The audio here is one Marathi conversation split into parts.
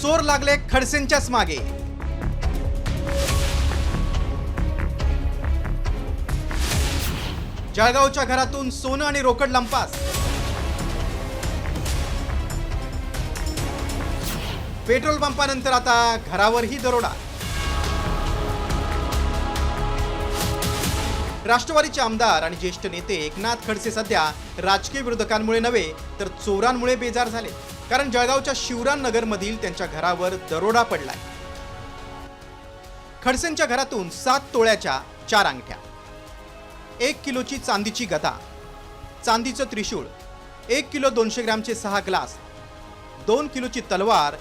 चोर लागले खडसेंच्याच मागे। जळगावच्या घरातून सोनं आणि रोकड लंपास। पेट्रोल पंपानंतर आता घरावरही दरोडा। राष्ट्रवादीचे आमदार आणि ज्येष्ठ नेते एकनाथ खडसे सध्या राजकीय विरोधकांमुळे नव्हे तर चोरांमुळे बेजार झाले, कारण जळगावच्या शिवरान नगर मधील त्यांच्या घरावर दरोडा पडलाय। खडसेंच्या घरातून 7 तोळ्याच्या 4 अंगठ्या, 1 किलोची चांदीची गदा, चांदीचं त्रिशूळ, 1 किलो 200 ग्रॅमचे 6 ग्लास, 2 किलोची तलवार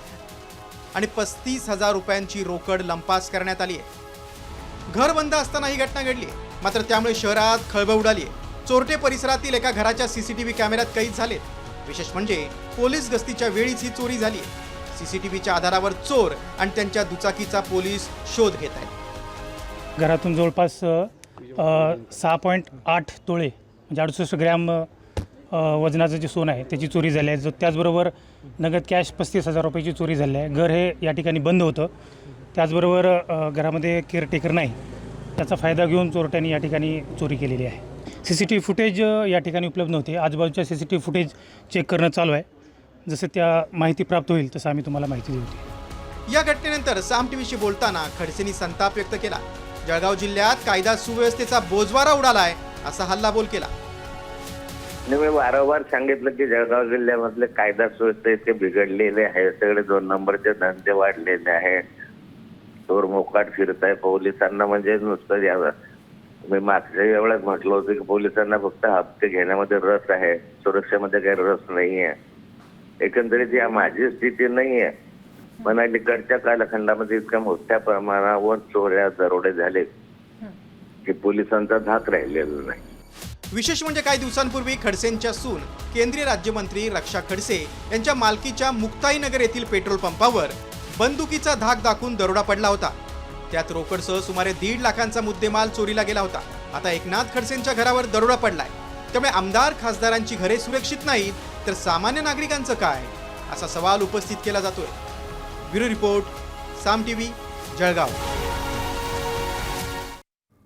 आणि 35,000 रुपयांची रोकड लंपास करण्यात आली आहे। घर बंद असताना ही घटना घडली, मात्र त्यामुळे शहरात खळबळ उडाली आहे। चोरटे परिसरातील एका घराच्या सीसीटीव्ही कॅमेऱ्यात कैद झालेत। विशेष म्हणजे पोलीस गस्तीच्या वेळीच ही चोरी झाली आहे। सीसीटीव्हीच्या आधारावर चोर आणि त्यांच्या दुचाकीचा पोलीस शोध घेत आहेत। घरातून जवळपास 6.8 तोळे म्हणजे 68 ग्रॅम वजनाचं जे सोनं आहे त्याची चोरी झाली आहे। त्याचबरोबर नगद कॅश 35,000 रुपयाची चोरी झाली आहे। घर हे या ठिकाणी बंद होतं, त्याचबरोबर घरामध्ये केअरटेकर नाही, त्याचा फायदा घेऊन चोरट्यांनी या ठिकाणी चोरी केलेली आहे। CCTV फुटेज या ठिकाणी उपलब्ध नव्हते। आजूबाजूच्या CCTV फुटेज चेक करणं चालू आहे। जसं त्या माहिती प्राप्त होईल तसं आम्ही तुम्हाला माहिती देऊ। या घटनेनंतर साम टीव्हीशी बोलताना खडसेंनी संताप व्यक्त केला। जळगाव जिल्ह्यात कायदा सुव्यवस्थेचा बोजवारा उडालाय असा हल्लाबोल केला। मी वारंवार सांगितलं की जळगाव जिल्ह्यामधले कायदा सुव्यवस्था इतके बिघडलेले आहे, सगळे 2 नंबरचे धंदे वाढलेले आहेत, चोर मोकाट फिरताय। पोलिसांना म्हणजे नुसतं यावं, मी मागच्या वेळेस म्हटलं होतं की पोलिसांना फक्त हप्ते घेण्यामध्ये रस आहे, सुरक्षेमध्ये काही रस नाहीये। एकंदरीत या माझी स्थिती नाहीये, पण अलीकडच्या कालखंडामध्ये इतक्या मोठ्या प्रमाणावर चोऱ्या दरोडे झाले की पोलिसांचा धाक राहिलेला नाही। विशेष म्हणजे काही दिवसांपूर्वी खडसेंच्या सून केंद्रीय राज्यमंत्री रक्षा खडसे यांच्या मालकीच्या मुक्ताईनगर येथील पेट्रोल पंपावर बंदुकीचा धाक दाखवून दरोडा पडला होता। त्यात रोकडसह सुमारे 1.5 लाखांचा मुद्देमाल चोरीला गेला होता। आता एकनाथ खडसेंच्या घरावर दरोडा पडलाय, त्यामुळे आमदार खासदारांची घरे सुरक्षित नाहीत तर सामान्य नागरिकांचं काय, असा सवाल उपस्थित केला जातोय। ब्युरो रिपोर्ट, साम टीव्ही, जळगाव।